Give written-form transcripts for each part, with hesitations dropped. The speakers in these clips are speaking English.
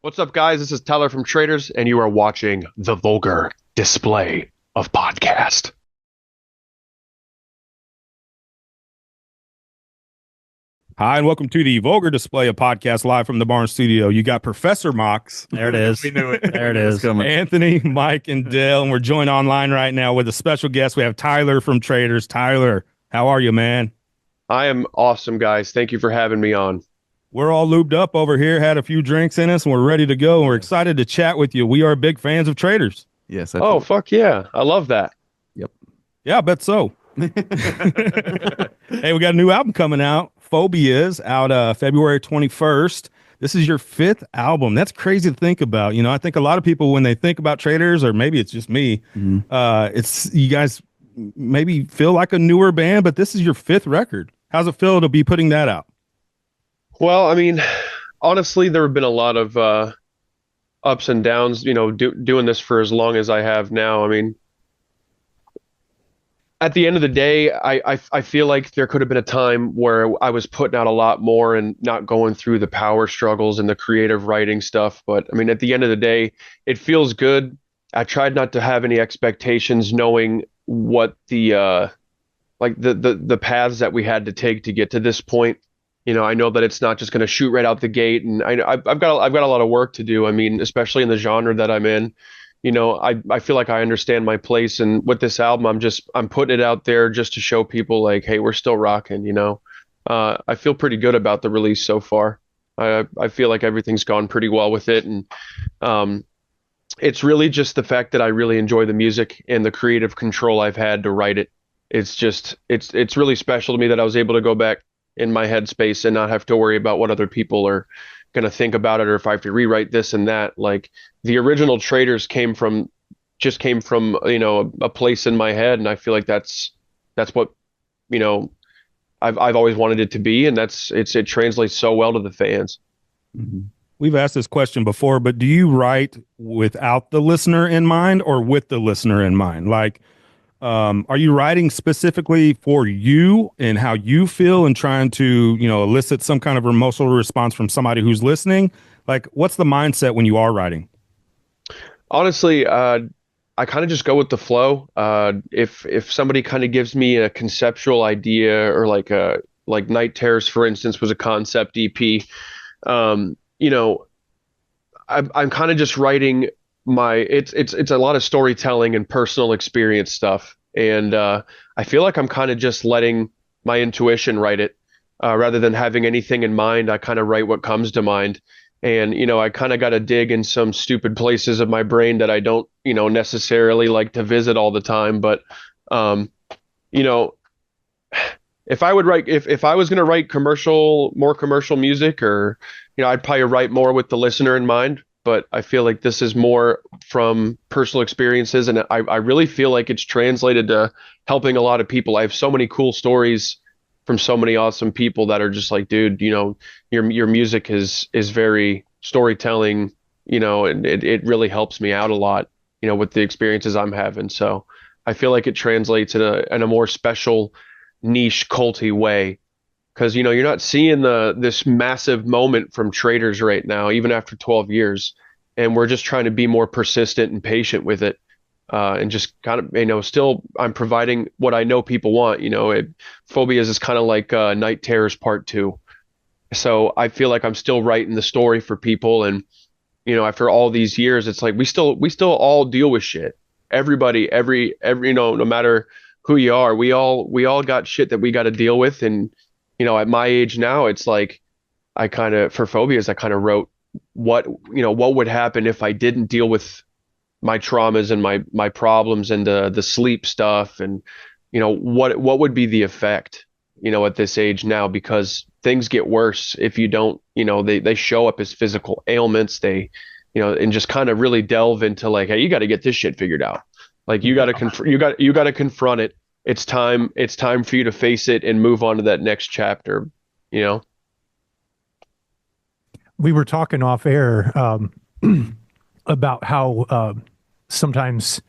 What's up, guys? This is Tyler from Traitors, and you are watching the Vulgar Display of Podcast. Hi, and welcome to the Vulgar Display of Podcast live from the Barn Studio. You got Professor Mox. There it is. We knew it. There it is. Anthony, Mike, and Dale. And we're joined online right now with a special guest. We have Tyler from Traitors. Tyler, how are you, man? I am awesome, guys. Thank you for having me on. We're all lubed up over here, had a few drinks in us, and we're ready to go. And we're excited to chat with you. We are big fans of Traitors. Yes. Oh, fuck yeah. I love that. Yep. Yeah, I bet so. Hey, we got a new album coming out. Phobias, out February 21st. This is your 5th album. That's crazy to think about. You know, I think a lot of people, when they think about Traitors, or maybe it's just me, it's you guys maybe feel like a newer band, but this is your 5th record. How's it feel to be putting that out? Well, I mean, honestly, there have been a lot of ups and downs, you know, doing this for as long as I have now. I mean, at the end of the day, I feel like there could have been a time where I was putting out a lot more and not going through the power struggles and the creative writing stuff. But I mean, at the end of the day, it feels good. I tried not to have any expectations, knowing what the the paths that we had to take to get to this point. You know, I know that it's not just going to shoot right out the gate, and I've got a lot of work to do. I mean, especially in the genre that I'm in. You know, I feel like I understand my place, and with this album, I'm putting it out there just to show people like, hey, we're still rocking. You know, I feel pretty good about the release so far. I feel like everything's gone pretty well with it, and it's really just the fact that I really enjoy the music and the creative control I've had to write it. It's just it's really special to me that I was able to go back in my headspace and not have to worry about what other people are going to think about it, or if I have to rewrite this and that. Like, the original Traitors came from, you know, a place in my head, and I feel like that's what, you know, I've always wanted it to be, and it translates so well to the fans. Mm-hmm. We've asked this question before, but do you write without the listener in mind or with the listener in mind? Like, are you writing specifically for you and how you feel and trying to, you know, elicit some kind of emotional response from somebody who's listening? Like, what's the mindset when you are writing? Honestly, I kind of just go with the flow. If somebody kind of gives me a conceptual idea, or like Night Terrors, for instance, was a concept EP, you know, I'm kind of just writing it's a lot of storytelling and personal experience stuff, and I feel like I'm kind of just letting my intuition write it, rather than having anything in mind. I kind of write what comes to mind, and you know, I kind of got to dig in some stupid places of my brain that I don't, you know, necessarily like to visit all the time. But you know, if I was going to write more commercial music, or you know, I'd probably write more with the listener in mind. But I feel like this is more from personal experiences, and I really feel like it's translated to helping a lot of people. I have so many cool stories from so many awesome people that are just like, dude, you know, your music is very storytelling, you know, and it really helps me out a lot, you know, with the experiences I'm having. So I feel like it translates in a more special, niche, culty way. Because, you know, you're not seeing this massive moment from Traitors right now, even after 12 years. And we're just trying to be more persistent and patient with it. And just kind of, you know, still I'm providing what I know people want. You know, Phobias is kind of like Night Terrors Part 2. So I feel like I'm still writing the story for people. And, you know, after all these years, it's like we still all deal with shit. Everybody, every you know, no matter who you are, we all got shit that we got to deal with. And you know, at my age now, it's like for Phobias, I kind of wrote what would happen if I didn't deal with my traumas and my problems and the sleep stuff, and you know, what would be the effect, you know, at this age now, because things get worse if you don't, you know, they show up as physical ailments, you know, and just kind of really delve into like, hey, you got to get this shit figured out. Like, you got to confront it. It's time for you to face it and move on to that next chapter, you know? We were talking off air about how sometimes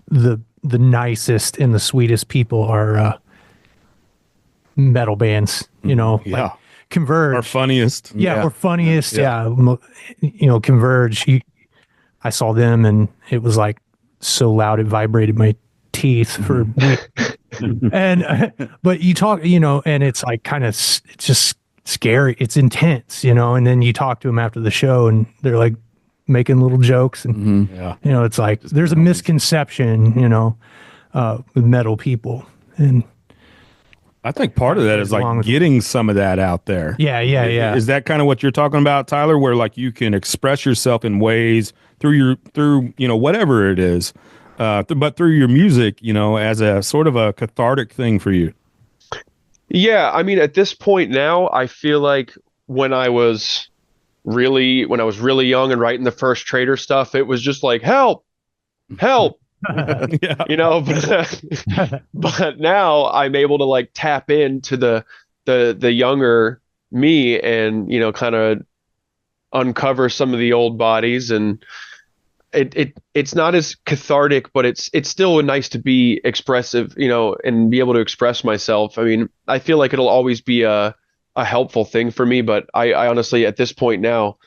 the nicest and the sweetest people are metal bands, you know? Yeah. Like, Converge. Our funniest. Yeah, or funniest. Yeah. You know, Converge. I saw them and it was like so loud it vibrated my teeth for and but you talk, you know, and it's like kind of it's just scary. It's intense, you know, and then you talk to them after the show and they're like making little jokes and you know, it's like there's a misconception, you know, with metal people. And I think part of that is like getting some of that out there. Yeah. Is that kind of what you're talking about, Tyler? Where like you can express yourself in ways through you know, whatever it is, but through your music, you know, as a sort of a cathartic thing for you. Yeah, I mean, at this point now, I feel like when I was really young and writing the first Traitor stuff, it was just like help. You know, but now I'm able to like tap into the younger me and, you know, kind of uncover some of the old bodies, and it's not as cathartic, but it's still nice to be expressive, you know, and be able to express myself. I mean, I feel like it'll always be a helpful thing for me, but I honestly at this point now,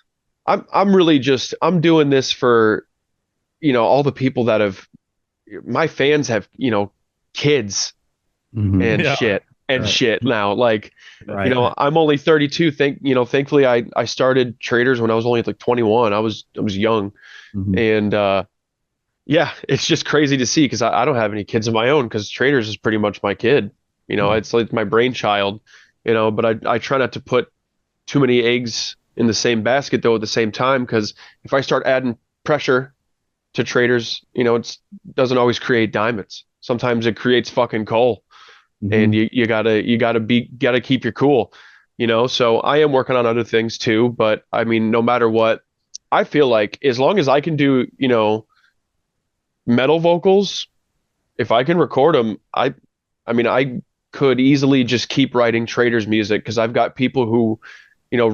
I'm really just doing this for, you know, all the people that have my fans have, you know, kids and shit now. Like, you know, I'm only 32. Thankfully I started Traitors when I was only like 21. I was young. And yeah, it's just crazy to see because I don't have any kids of my own because Traitors is pretty much my kid. You know, it's like my brainchild, you know, but I try not to put too many eggs in the same basket though at the same time, because if I start adding pressure to Traitors, you know, it doesn't always create diamonds. Sometimes it creates fucking coal, and you gotta keep your cool, you know. So I am working on other things too, but I mean, no matter what, I feel like as long as I can do, you know, metal vocals, if I can record them, I mean, I could easily just keep writing Traitors music because I've got people who, you know,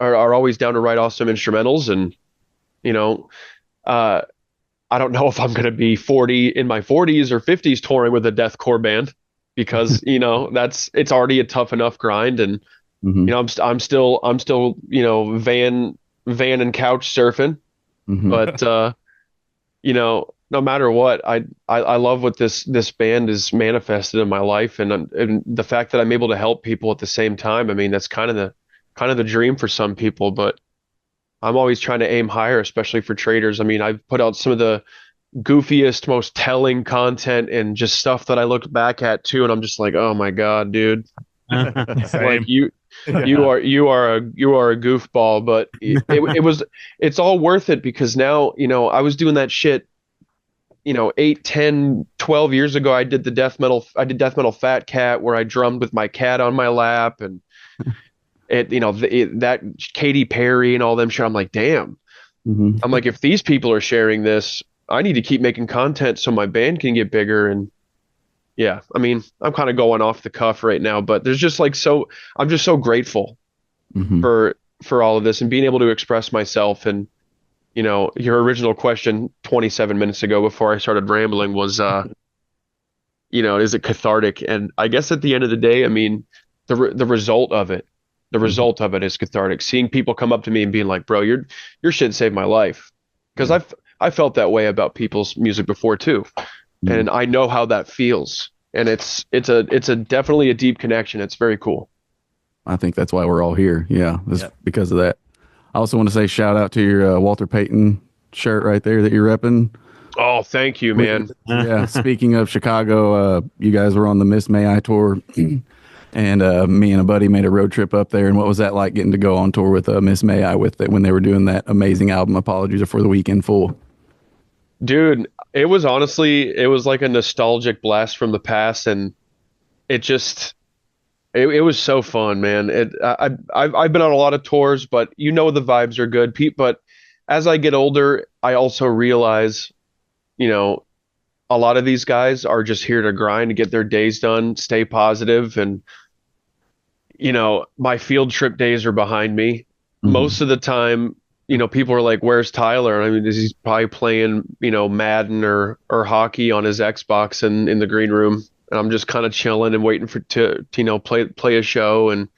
are always down to write awesome instrumentals, and you know, I don't know if I'm going to be 40 in my 40s or 50s touring with a deathcore band because, you know, it's already a tough enough grind. And, you know, I'm still, you know, van and couch surfing, but, you know, no matter what, I love what this band is manifested in my life. And the fact that I'm able to help people at the same time. I mean, that's kind of the dream for some people, but I'm always trying to aim higher, especially for Traitors. I mean, I've put out some of the goofiest, most telling content and just stuff that I look back at too, and I'm just like, oh my God, dude. Like you are a goofball, but it's all worth it because now, you know, I was doing that shit, you know, 8, 10, 12 years ago. I did death metal Fat Cat where I drummed with my cat on my lap, and you know, that Katy Perry and all them shit. I'm like, damn. I'm like, if these people are sharing this, I need to keep making content so my band can get bigger. And yeah, I mean, I'm kind of going off the cuff right now, but there's just like, I'm just so grateful for all of this and being able to express myself. And, you know, your original question 27 minutes ago before I started rambling was, you know, is it cathartic? And I guess at the end of the day, I mean, the result of it is cathartic. Seeing people come up to me and being like, bro, your shit saved my life. Because I felt that way about people's music before too. And I know how that feels. And it's definitely a deep connection. It's very cool. I think that's why we're all here. Yeah. Because of that. I also want to say shout out to your Walter Payton shirt right there that you're repping. Oh, thank you, man. Yeah. Speaking of Chicago, you guys were on the Miss May I tour. And me and a buddy made a road trip up there. And what was that like getting to go on tour with Miss May I when they were doing that amazing album, Apologies for the Weekend Full? Dude, it was like a nostalgic blast from the past. And it was so fun, man. I've been on a lot of tours, but you know, the vibes are good. But as I get older, I also realize, you know, a lot of these guys are just here to grind, to get their days done, stay positive. And, you know, my field trip days are behind me. Most of the time, you know, people are like, where's Tyler? I mean, he's probably playing, you know, Madden or hockey on his Xbox in the green room. And I'm just kind of chilling and waiting to you know, play a show. And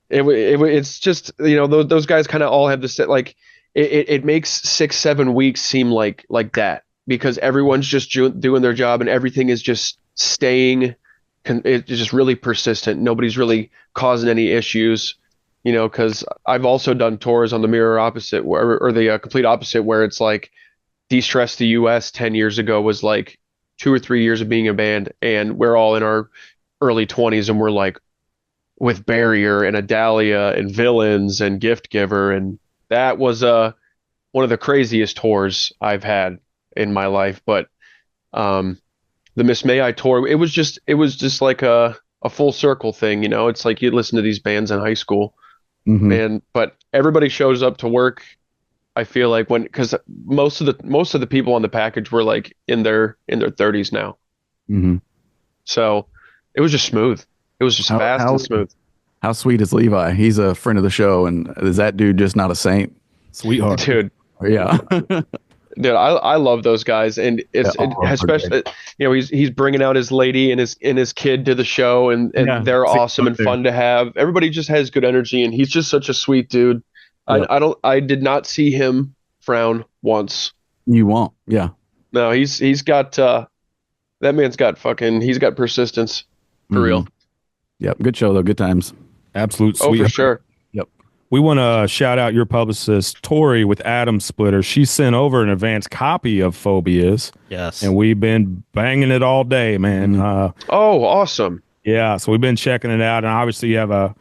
It's just, those guys kind of all have this, like, it makes 6, 7 weeks seem like that, because everyone's just doing their job and everything is just staying, it's just really persistent. Nobody's really causing any issues, because I've also done tours on the mirror opposite, or the complete opposite, where it's like De-Stress the US 10 years ago was like 2 or 3 years of being a band, and we're all in our early 20s, and we're like with Barrier and Adalia and Villains and Gift Giver, and that was one of the craziest tours I've had in my life. But the Miss May I tour, it was just like a full circle thing, It's like you listen to these bands in high school, but everybody shows up to work. I feel like because most of the people on the package were like in their 30s now. So it was just smooth. It was just fast and smooth. How sweet is Levi? He's a friend of the show, and is that dude just not a saint? Sweetheart. Dude. Yeah. Dude, I love those guys, and especially he's bringing out his lady and his kid to the show, and they're awesome and fun to have. Everybody just has good energy, and he's just such a sweet dude. Yeah. I did not see him frown once. You won't. Yeah. No, he's got that man's got he's got persistence for real. Yep. Good show though. Good times. Absolute sweet. Oh, for sure. Yep. We want to shout out your publicist, Tori, with Adam Splitter. She sent over an advanced copy of Phobias. Yes. And we've been banging it all day, man. Oh, awesome. Yeah. So we've been checking it out. And obviously you have a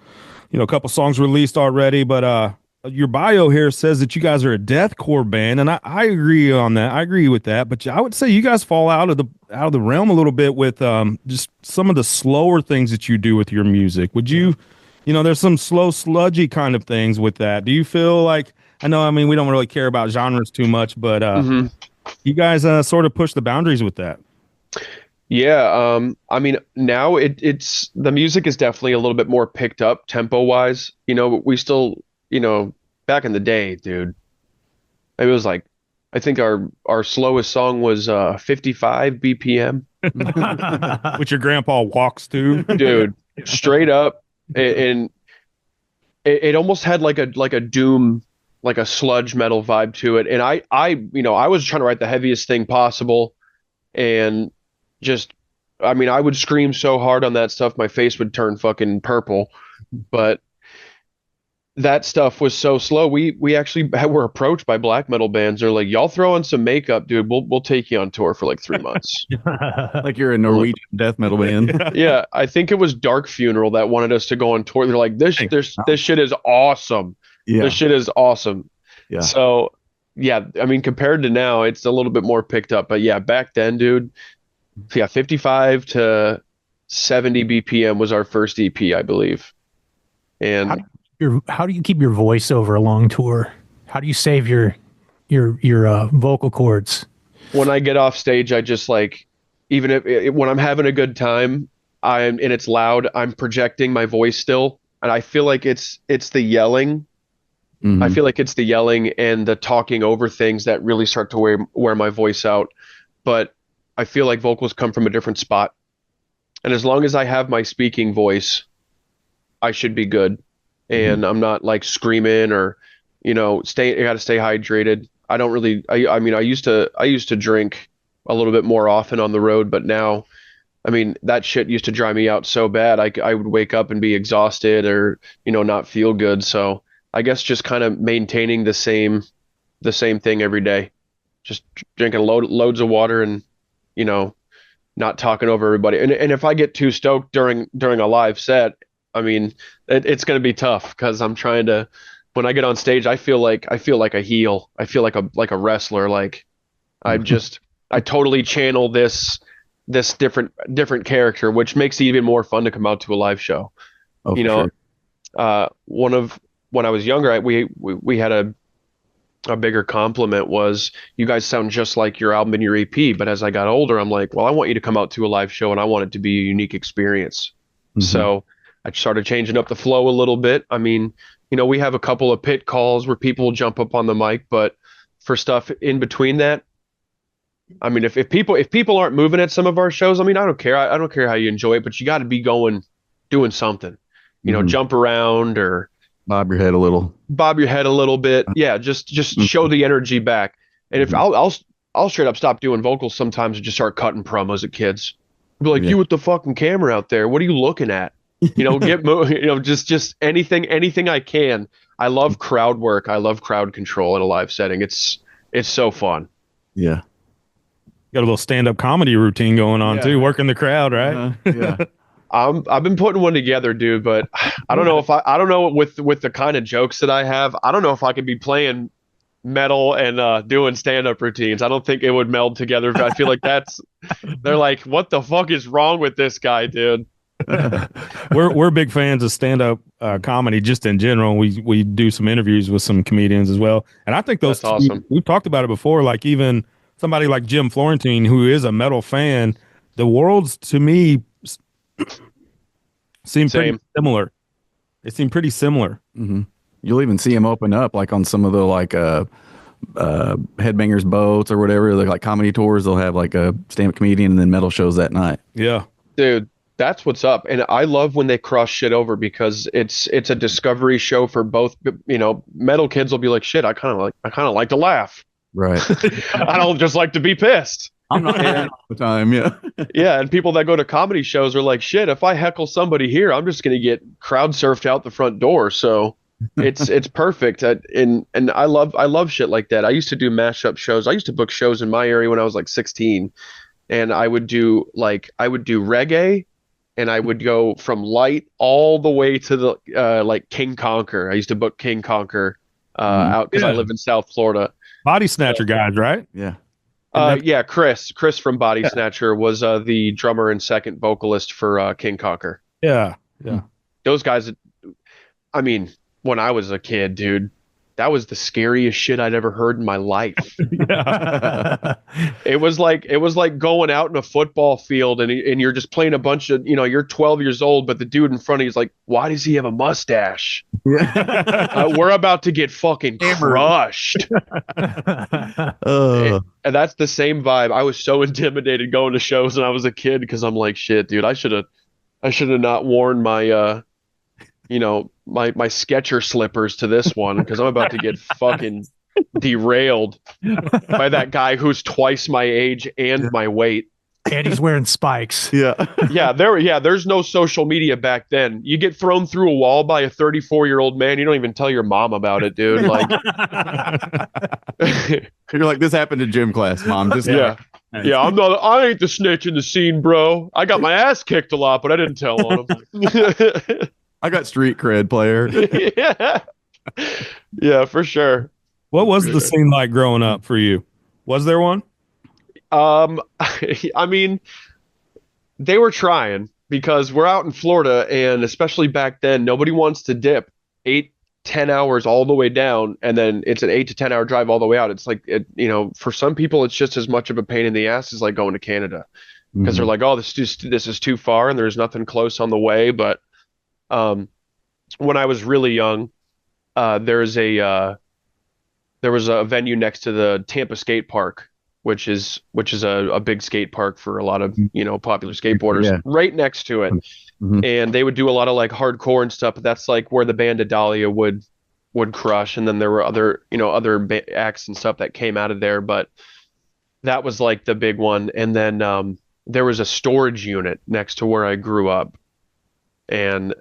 couple songs released already, but your bio here says that you guys are a deathcore band, and I agree on that. I agree with that, but I would say you guys fall out of the realm a little bit with just some of the slower things that you do with your music. Would you, there's some slow, sludgy kind of things with that. Do you feel like, we don't really care about genres too much, but you guys sort of push the boundaries with that? Yeah, now it's the music is definitely a little bit more picked up tempo wise. We still, back in the day, dude, it was like, I think our slowest song was 55 BPM. Which your grandpa walks to. Dude, straight up. And it almost had like a doom, like a sludge metal vibe to it. And I was trying to write the heaviest thing possible, and just, I would scream so hard on that stuff, my face would turn fucking purple. But that stuff was so slow. We actually were approached by black metal bands. They're like, y'all throw on some makeup, dude. We'll take you on tour for like 3 months. Like you're a Norwegian death metal band. Yeah, I think it was Dark Funeral that wanted us to go on tour. They're like, this shit is awesome. Yeah. This shit is awesome. Yeah. So yeah, compared to now, it's a little bit more picked up. But yeah, back then, dude, 55 to 70 BPM was our first EP, I believe. And how do you keep your voice over a long tour? How do you save your vocal cords? When I get off stage, I just like, even when I'm having a good time, and it's loud, I'm projecting my voice still, and I feel like it's the yelling. I feel like it's the yelling and the talking over things that really start to wear my voice out. But I feel like vocals come from a different spot, and as long as I have my speaking voice, I should be good. And I'm not like screaming or, I got to stay hydrated. I don't really, I used to drink a little bit more often on the road, but now, that shit used to drive me out so bad. I would wake up and be exhausted or, not feel good. So I guess just kind of maintaining the same thing every day, just drinking loads of water and, not talking over everybody. And if I get too stoked during a live set, it's going to be tough, because I'm trying to, when I get on stage, I feel like a heel. I feel like a wrestler. Like I totally channel this different character, which makes it even more fun to come out to a live show. Oh, sure. When I was younger, we had a bigger compliment was, you guys sound just like your album and your EP. But as I got older, I'm like, well, I want you to come out to a live show, and I want it to be a unique experience. So I started changing up the flow a little bit. We have a couple of pit calls where people jump up on the mic, but for stuff in between that, if people aren't moving at some of our shows, I don't care. I don't care how you enjoy it, but you got to be doing something. you know, jump around or bob your head a little bit. Yeah, just show the energy back. And if I'll straight up stop doing vocals sometimes and just start cutting promos at kids. I'll be like, you with the fucking camera out there, what are you looking at? You know, just anything I can. I love crowd work. I love crowd control in a live setting. It's so fun. Yeah. Got a little stand-up comedy routine going on too, working the crowd, right? Yeah. I've been putting one together, dude, but I don't know if I don't know with the kind of jokes that I have, I don't know if I could be playing metal and doing stand-up routines. I don't think it would meld together. I feel like they're like, what the fuck is wrong with this guy, dude? We're big fans of stand-up comedy just in general. We do some interviews with some comedians as well, and I think that's awesome. We've talked about it before. Like even somebody like Jim Florentine, who is a metal fan, the worlds to me seem pretty similar. They seem pretty similar. Mm-hmm. You'll even see him open up like on some of the like Headbangers Boats or whatever, like comedy tours. They'll have like a stand-up comedian and then metal shows that night. Yeah, dude. That's what's up. And I love when they cross shit over because it's a discovery show for both. You know, metal kids will be like, shit, I kind of like to laugh. Right. I don't just like to be pissed. I'm not all the time. Yeah. Yeah. And people that go to comedy shows are like, shit, if I heckle somebody here, I'm just going to get crowd surfed out the front door. So it's perfect. And I love shit like that. I used to do mashup shows. I used to book shows in my area when I was like 16, and I would do reggae. And I would go from light all the way to the like King Conquer. I used to book King Conquer out because I live in South Florida. Body Snatcher guys, right? Yeah. Yeah, Chris from Body Snatcher was the drummer and second vocalist for King Conquer. Yeah. Those guys, I mean, when I was a kid, dude, that was the scariest shit I'd ever heard in my life. It was like going out in a football field and you're just playing a bunch of, you know, you're 12 years old, but the dude in front of you is like, why does he have a mustache? We're about to get fucking crushed. And that's the same vibe. I was so intimidated going to shows when I was a kid because I'm like, shit, dude, I should have not worn my my Skechers slippers to this one because I'm about to get fucking derailed by that guy who's twice my age and my weight. And he's wearing spikes. Yeah. There's no social media back then. You get thrown through a wall by a 34-year-old man. You don't even tell your mom about it, dude. Like, you're like, this happened in gym class, Mom. Yeah. I ain't the snitch in the scene, bro. I got my ass kicked a lot, but I didn't tell on him. I got street cred, player. Yeah, for sure. What was the scene like growing up for you? Was there one? I mean, they were trying because we're out in Florida, and especially back then, nobody wants to dip 8-10 hours all the way down, and then it's an 8 to 10 hour drive all the way out. It's like, for some people, it's just as much of a pain in the ass as like going to Canada because they're like, oh, this is too far, and there's nothing close on the way, but. When I was really young, there was a venue next to the Tampa skate park, which is a big skate park for a lot of, popular skateboarders right next to it. And they would do a lot of like hardcore and stuff, but that's like where the band Adalia would crush. And then there were other acts and stuff that came out of there, but that was like the big one. And then, there was a storage unit next to where I grew up, and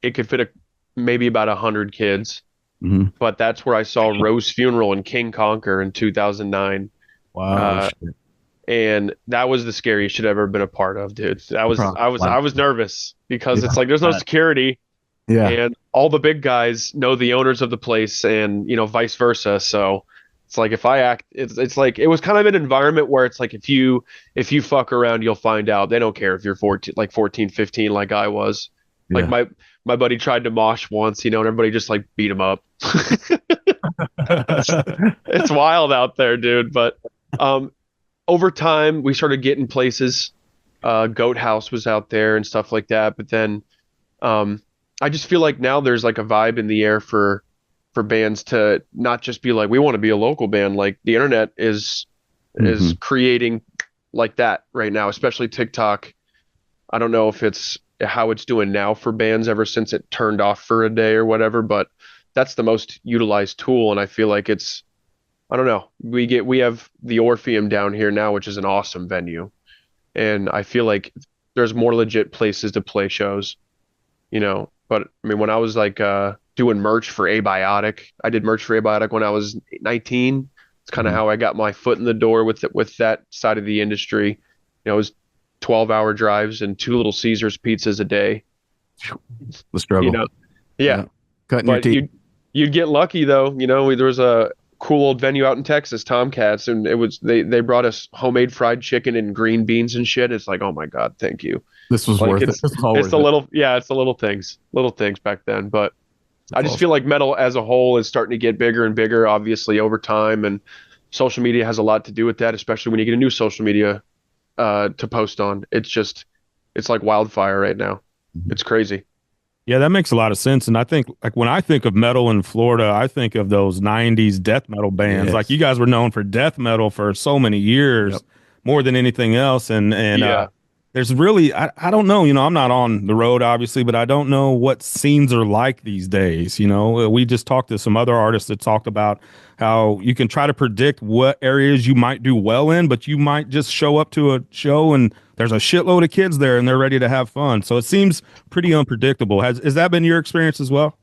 it could fit maybe about 100 kids, but that's where I saw Rose Funeral and King Conquer in 2009. Wow. And that was the scariest shit I've ever been a part of, dude. I was nervous because it's like, there's no security, and all the big guys know the owners of the place, and, vice versa. So it's like, if I act, it's like, it was kind of an environment where it's like, if you fuck around, you'll find out. They don't care if you're 14, 15, like I was. Like my buddy tried to mosh once, and everybody just like beat him up. It's wild out there, dude. But over time, we started getting places. Goat House was out there and stuff like that. But then I just feel like now there's like a vibe in the air for bands to not just be like, we want to be a local band. Like the internet is creating like that right now, especially TikTok. I don't know if it's how it's doing now for bands ever since it turned off for a day or whatever, but that's the most utilized tool. And I feel like I don't know, we have the Orpheum down here now, which is an awesome venue. And I feel like there's more legit places to play shows, but I mean, when I was like, doing merch for Abiotic, I did merch for Abiotic when I was 19. It's kind of how I got my foot in the door with that side of the industry. It was 12-hour drives and 2 Little Caesars pizzas a day. The struggle. Yeah. Cutting your teeth. You'd get lucky though. There was a cool old venue out in Texas, Tomcats, and they brought us homemade fried chicken and green beans and shit. It's like, oh my God, thank you. This was worth it. It's the little things back then. But I just feel like metal as a whole is starting to get bigger and bigger, obviously over time, and social media has a lot to do with that, especially when you get a new social media to post on. It's like wildfire right now. It's crazy. Yeah, that makes a lot of sense. And I think, like, when I think of metal in Florida, I think of those 90s death metal bands. Yes. Like, you guys were known for death metal for so many years, more than anything else. And there's really, I don't know, I'm not on the road, obviously, but I don't know what scenes are like these days. We just talked to some other artists that talked about how you can try to predict what areas you might do well in, but you might just show up to a show and there's a shitload of kids there and they're ready to have fun. So it seems pretty unpredictable. Has that been your experience as well?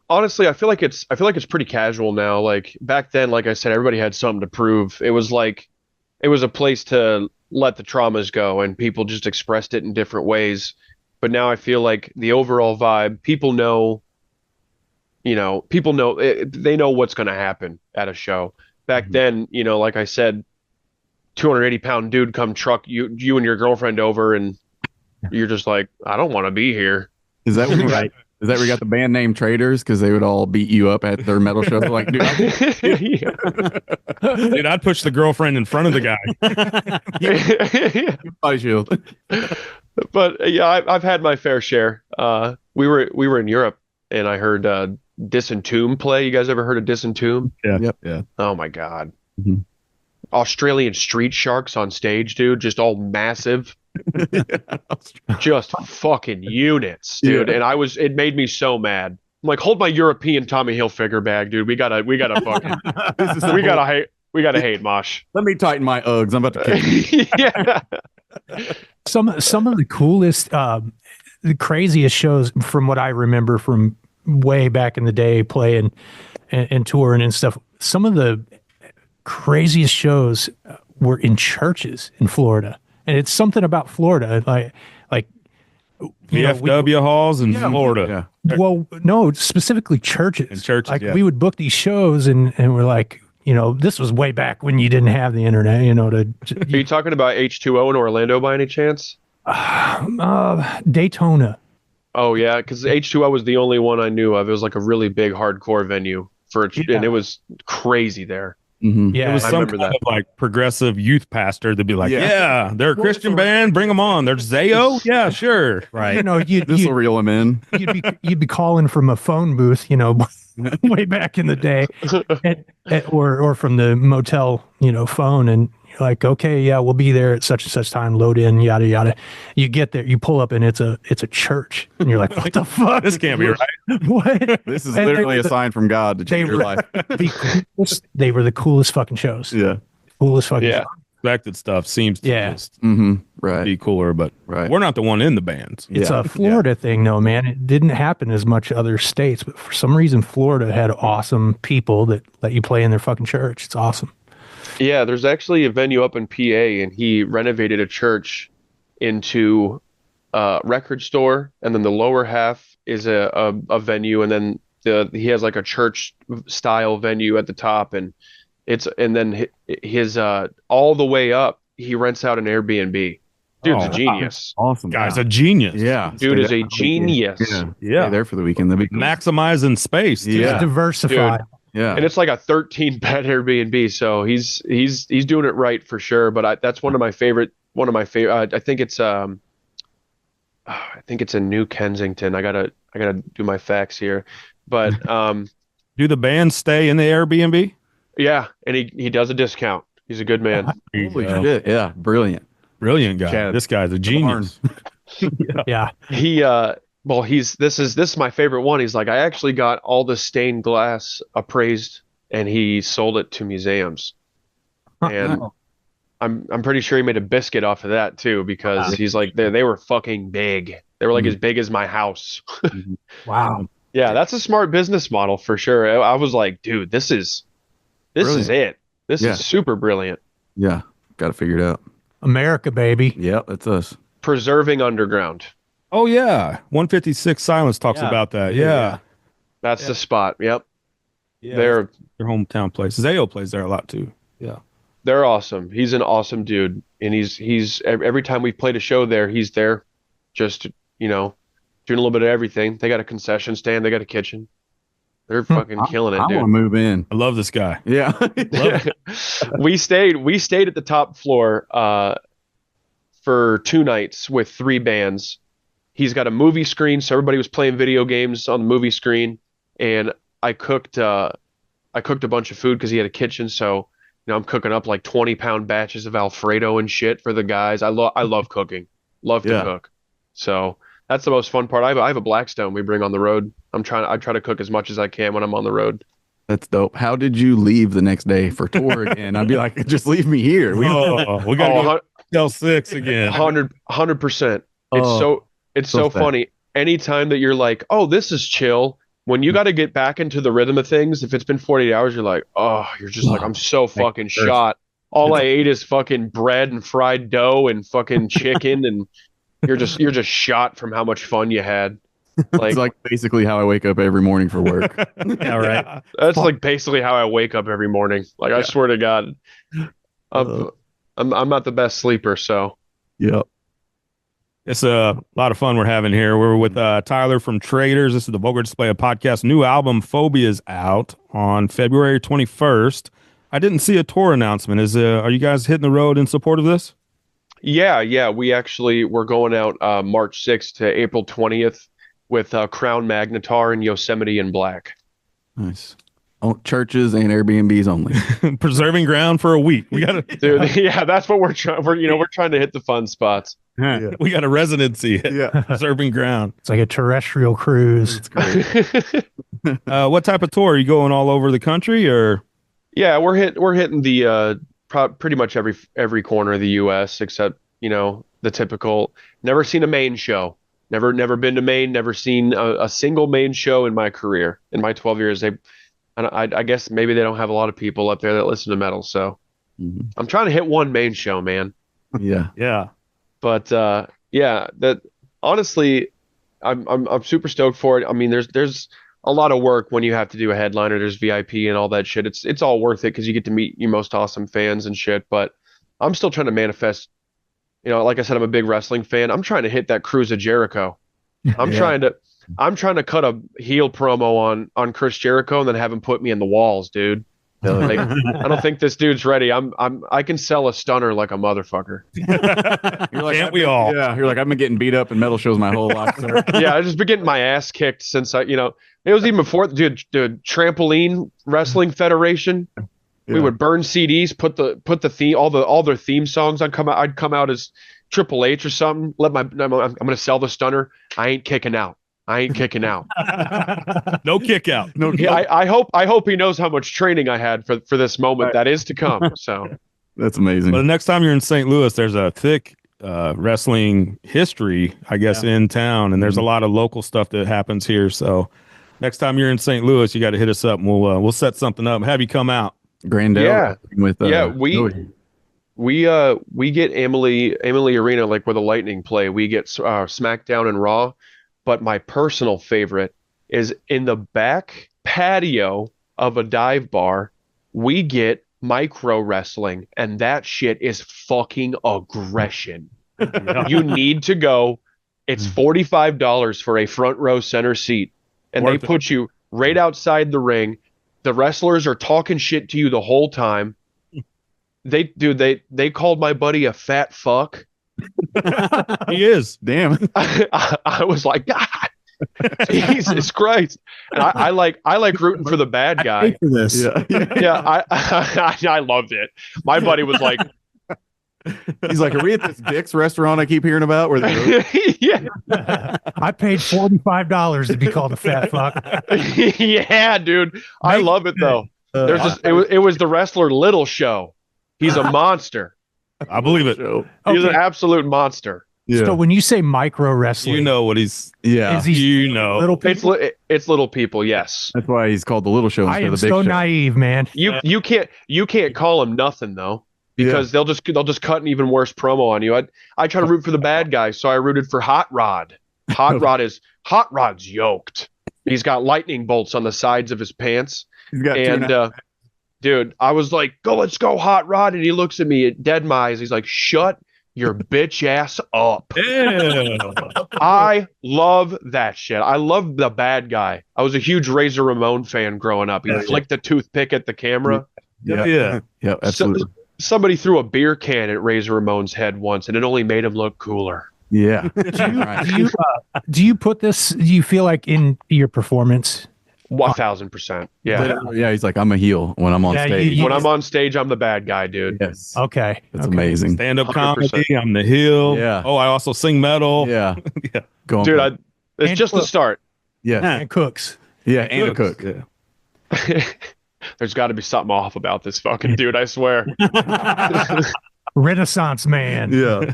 Honestly, I feel like it's pretty casual now. Like back then, like I said, everybody had something to prove. It was a place to let the traumas go, and people just expressed it in different ways. But now I feel like the overall vibe, people know, they know what's going to happen at a show. Back then, like I said, 280-pound dude come truck you and your girlfriend over, and you're just like, I don't want to be here. Is that right? Is that where you got the band name Traitors? Because they would all beat you up at their metal show. Like, dude, dude, I'd push the girlfriend in front of the guy. Body shield. But yeah, I've had my fair share. We were in Europe, and I heard Disentomb play. You guys ever heard of Disentomb? Yeah. Yep. Yeah. Oh my God. Mm-hmm. Australian Street Sharks on stage, dude, just all massive. Just fucking units, dude. Yeah. And it made me so mad. I'm like, hold my European Tommy Hilfiger bag, dude. We gotta fucking we gotta hate Mosh. Let me tighten my Uggs. I'm about to kick yeah. Some of the coolest, the craziest shows from what I remember from way back in the day, playing and touring and stuff. Some of the craziest shows were in churches in Florida. And it's something about Florida, like VFW halls in Florida. Yeah. Well, no, specifically churches. In churches, like we would book these shows, and we're like, this was way back when you didn't have the internet. Are you talking about H2O in Orlando by any chance? Daytona. Oh yeah, because H2O was the only one I knew of. It was like a really big hardcore venue and it was crazy there. Mm-hmm. Yeah, it was some kind of like progressive youth pastor to be like, yeah, they're a Christian band, bring them on. There's Zayo, yeah, sure, right. This will reel them in. You'd be calling from a phone booth, way back in the day, or from the motel, phone, and you're like, okay, yeah, we'll be there at such and such time. Load in, yada yada. You get there, you pull up, and it's a church, and you're like, what the fuck? This can't be right. What? This is literally a sign from God to change your life. They were the coolest fucking shows. Yeah, coolest fucking. Yeah. Expected stuff seems to just be cooler, but we're not the one in the bands. It's a Florida thing, though, man. It didn't happen as much other states, but for some reason, Florida had awesome people that let you play in their fucking church. It's awesome. Yeah, there's actually a venue up in PA, and he renovated a church into a record store, and then the lower half is a venue, and then he has like a church style venue at the top, and then his all the way up, he rents out an Airbnb. Dude's a genius. Awesome. Guy's a genius. Yeah. Dude is a genius. Yeah. Stay there for the weekend. That'd be cool. Maximizing space. Yeah. Diversify. Dude. Yeah. And it's like a 13-bed Airbnb, so he's doing it right for sure. But that's one of my favorite. I think it's in New Kensington. I gotta do my facts here. But do the bands stay in the Airbnb? Yeah, and he does a discount. He's a good man. Holy shit! Yeah, brilliant guy. Chad. This guy's a genius. Yeah. This is my favorite one. He's like, I actually got all the stained glass appraised and he sold it to museums. And I'm pretty sure he made a biscuit off of that too, because he's like, they were fucking big. They were like as big as my house. Wow. Yeah, that's a smart business model for sure. I was like, dude, this is it. This is super brilliant. Yeah, got to figure it out. America, baby. Yep, that's us. Preserving underground. Oh yeah, 156 Silence talks about that. Yeah, that's the spot. Yep. Yeah, their hometown place. Zayo plays there a lot too. Yeah, they're awesome. He's an awesome dude, and he's every time we played a show there, he's there, just doing a little bit of everything. They got a concession stand. They got a kitchen. They're fucking killing it, dude. I want to move in. I love this guy. Yeah. We stayed at the top floor for 2 nights with 3 bands. He's got a movie screen, so everybody was playing video games on the movie screen, and I cooked a bunch of food because he had a kitchen, so I'm cooking up like 20-pound batches of Alfredo and shit for the guys. I love cooking. Love to cook. So that's the most fun part. I have a Blackstone we bring on the road. I try to cook as much as I can when I'm on the road. That's dope. How did you leave the next day for tour again? I'd be like, just leave me here. We gotta go tell 6 again. 100%. It's so funny. Anytime that you're like, oh, this is chill. When you got to get back into the rhythm of things, if it's been 48 hours, you're like, oh, you're just like, I'm so fucking shot. All I ate is fucking bread and fried dough and fucking chicken, and you're just shot from how much fun you had. It's like basically how I wake up every morning for work. Yeah, right. That's like basically how I wake up every morning. Like, I swear to God, I'm not the best sleeper, so. Yep. It's a lot of fun we're having here. We're with Tyler from Traitors. This is the Vulgar Display of Podcast. New album, Phobias, out on February 21st. I didn't see a tour announcement. Are you guys hitting the road in support of this? Yeah. We're going out March 6th to April 20th with Crown Magnetar and Yosemite in Black. Nice. Oh, churches and Airbnbs only. Preserving ground for a week. We got to. Dude, yeah, that's what we're trying. We're trying to hit the fun spots. Yeah. We got a residency. Preserving ground. It's like a terrestrial cruise. It's great. What type of tour? Are you going all over the country, or? Yeah, we're hitting the pretty much every corner of the U.S. except the typical. Never seen a Maine show. Never been to Maine. Never seen a single Maine show in my career. In my 12 years, I guess maybe they don't have a lot of people up there that listen to metal. So I'm trying to hit one Maine show, man. Yeah. But that honestly, I'm super stoked for it. I mean, there's a lot of work when you have to do a headliner. There's VIP and all that shit. It's all worth it because you get to meet your most awesome fans and shit. But I'm still trying to manifest. Like I said, I'm a big wrestling fan. I'm trying to hit that Cruise of Jericho. I'm trying to cut a heel promo on Chris Jericho and then have him put me in the walls, dude. Like, I don't think this dude's ready. I can sell a stunner like a motherfucker. You're like, Can't we all? Yeah, you're like, I've been getting beat up in metal shows my whole life, sir. Yeah, I've just been getting my ass kicked since it was even before the Trampoline Wrestling Federation. Yeah. We would burn CDs, put the theme, all their theme songs. I'd come out as Triple H or something. I'm gonna sell the stunner. I ain't kicking out. No kick out. No. Yeah, I hope he knows how much training I had for this moment that is to come. So that's amazing. Well, the next time you're in St. Louis, there's a thick wrestling history, I guess, in town, and there's a lot of local stuff that happens here. So next time you're in St. Louis, you got to hit us up, and we'll set something up and have you come out. Grandel. We get Emily Arena, like where the Lightning play. We get SmackDown and Raw. But my personal favorite is in the back patio of a dive bar. We get micro wrestling, and that shit is fucking aggression. You need to go. It's $45 for a front row center seat, and they put you right outside the ring. The wrestlers are talking shit to you the whole time. They called my buddy a fat fuck. He is. Damn. I was like, God, Jesus Christ. And I like rooting for the bad guy. For this. Yeah. I loved it. My buddy was like, He's like, are we at this Dick's restaurant I keep hearing about? Where they Yeah. I paid $45 to be called a fat fuck. Yeah, dude. I love it though. There's this, it was the wrestler Little Show. He's a monster. I believe it. He's an absolute monster. Yeah. So when you say micro wrestling, You know what he's. Yeah. is he You know. little It's people? it's little people, yes. That's why he's called the Little Show I instead am of the Big so Show. naive, man. You can't call him nothing though, because they'll just cut an even worse promo on you. I try to root for the bad guy, so I rooted for Hot Rod. Hot Rod's yoked. He's got lightning bolts on the sides of his pants. He's got And dude, I was like, let's go, Hot Rod. And he looks at me at dead my eyes. He's like, shut your bitch ass up. Yeah. I love that shit. I love the bad guy. I was a huge Razor Ramon fan growing up. He flicked the toothpick at the camera. Yeah. Yeah, absolutely. Somebody threw a beer can at Razor Ramon's head once, and it only made him look cooler. Yeah. Do you put this? Do you feel like in your performance? 1000%. Yeah. Yeah, he's like, I'm a heel when I'm on Yeah, stage. you- When I'm on stage, I'm the bad guy, dude. Yes. Okay, That's okay. amazing. Stand up 100%. comedy. I'm the heel. Yeah. Oh, I also sing metal. Yeah. Yeah. Go on. Dude, it's And just the cook. start. yeah. And cooks. Yeah, and a cook. Yeah. There's got to be something off about this fucking dude, I swear. Renaissance man. Yeah.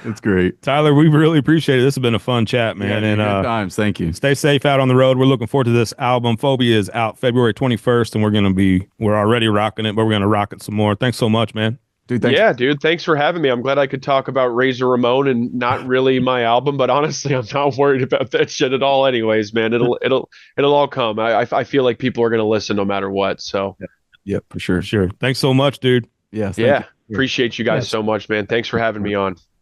It's great. Tyler, we really appreciate it. This has been a fun chat, man. Yeah, and good times. Thank you. stay safe out on the road. We're looking forward to this album. Phobia is out February 21st, and we're already rocking it, but we're gonna rock it some more. Thanks so much, man. Dude, thanks. Yeah, dude, thanks for having me. I'm glad I could talk about Razor Ramon and not really my album, but honestly, I'm not worried about that shit at all anyways, man. It'll all come. I feel like people are going to listen no matter what. So, Yep, for sure. Sure. Thanks so much, dude. Yes. yeah, appreciate you guys so much, man. Thanks for having me on.